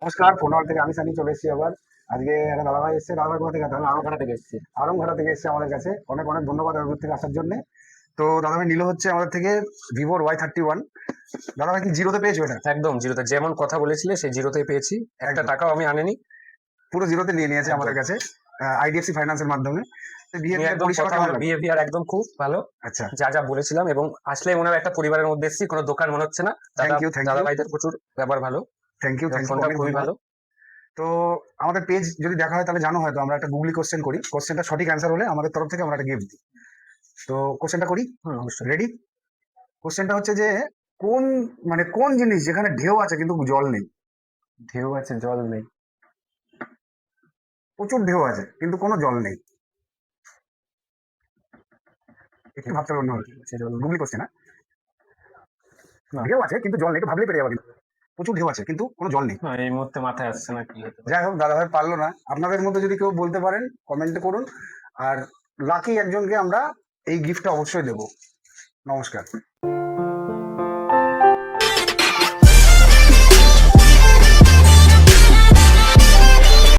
নমস্কার, ফোনওয়াল থেকে আমি সানি চলে এসেছি আবার। আজকে একটা দাদাভাই এসছে। দাদাভাই কোথা থেকে? তাহলে আরামঘাটা থেকে এসেছি। আরমঘাটা থেকে এসছে আমাদের কাছে। অনেক অনেক ধন্যবাদ এত দূর থেকে আসার জন্য। তো দাদাভাই নিল হচ্ছে আমাদের থেকে ভিভোর Y31। দাদাভাই কি জিরোতে পেয়েছো এটা? একদম জিরোতে, যেমন কথা বলেছিলে সেই জিরোতেই পেয়েছি। একটা একদম টাকাও আমি আনিনি। পুরো জিরোতে নিয়ে নিয়েছে একদম আমাদের কাছে, আইডিএফসি ফাইন্যান্সের মাধ্যমে। তো উনি বিহেভিয়ার একদম পরিষেবা কথা কেমন লাগলো? বিহেভিয়ার একদম খুব ভালো। আচ্ছা, যা যা বলেছিলাম, এবং আসলে মনে হয় একটা পরিবারের মধ্যে এসেছি, কোনো দোকান মনে হচ্ছে না। থ্যাংক ইউ, থ্যাংক দাদা ইউ, ভাইদের প্রচুর ব্যবহার ভালো, থ্যাংক ইউ, এবং থ্যাংক ইউ, ফোনটা অনেক খুবই ধন্যবাদ। ভালো। তো আমাদের পেজ যদি দেখা হয় তাহলে জানো, হয়তো আমরা একটা গুগলি কোশ্চেন করি। কোশ্চেনটা সঠিক অ্যান্সার হলে আমাদের তরফ থেকে আমরা একটা গিফট দিই। তো কোশ্চেনটা করি, অবশ্যই। রেডি? কোশ্চেনটা হচ্ছে যে কোন কোন জিনিস যেখানে ঢেউ আছে কিন্তু জল নেই? ঢেউ আছে জল নেই? প্রচুর ঢেউ আছে কিন্তু কোনো জল নেই। একটু ভাবতে হবে, অন্য ঢেউ আছে জল নেই? গুগলি কোশ্চেন। হ্যাঁ, না, ঢেউ আছে কিন্তু জল নেই, একটু ভাবলেই পেরে যাবে। কিন্তু প্রচুর ঢেউ আছে কিন্তু কোনো জল নেই। না, এই মুহূর্তে মাথায় আসছে না কি হতে পারে। যাই হোক, দাদাভাই পারলো না। আপনাদের মধ্যে যদি কেউ বলতে পারেন কমেন্টে করুন। আর লাকি একজনকে আমরা এই গিফটটা অবশ্যই দেবো। নমস্কার।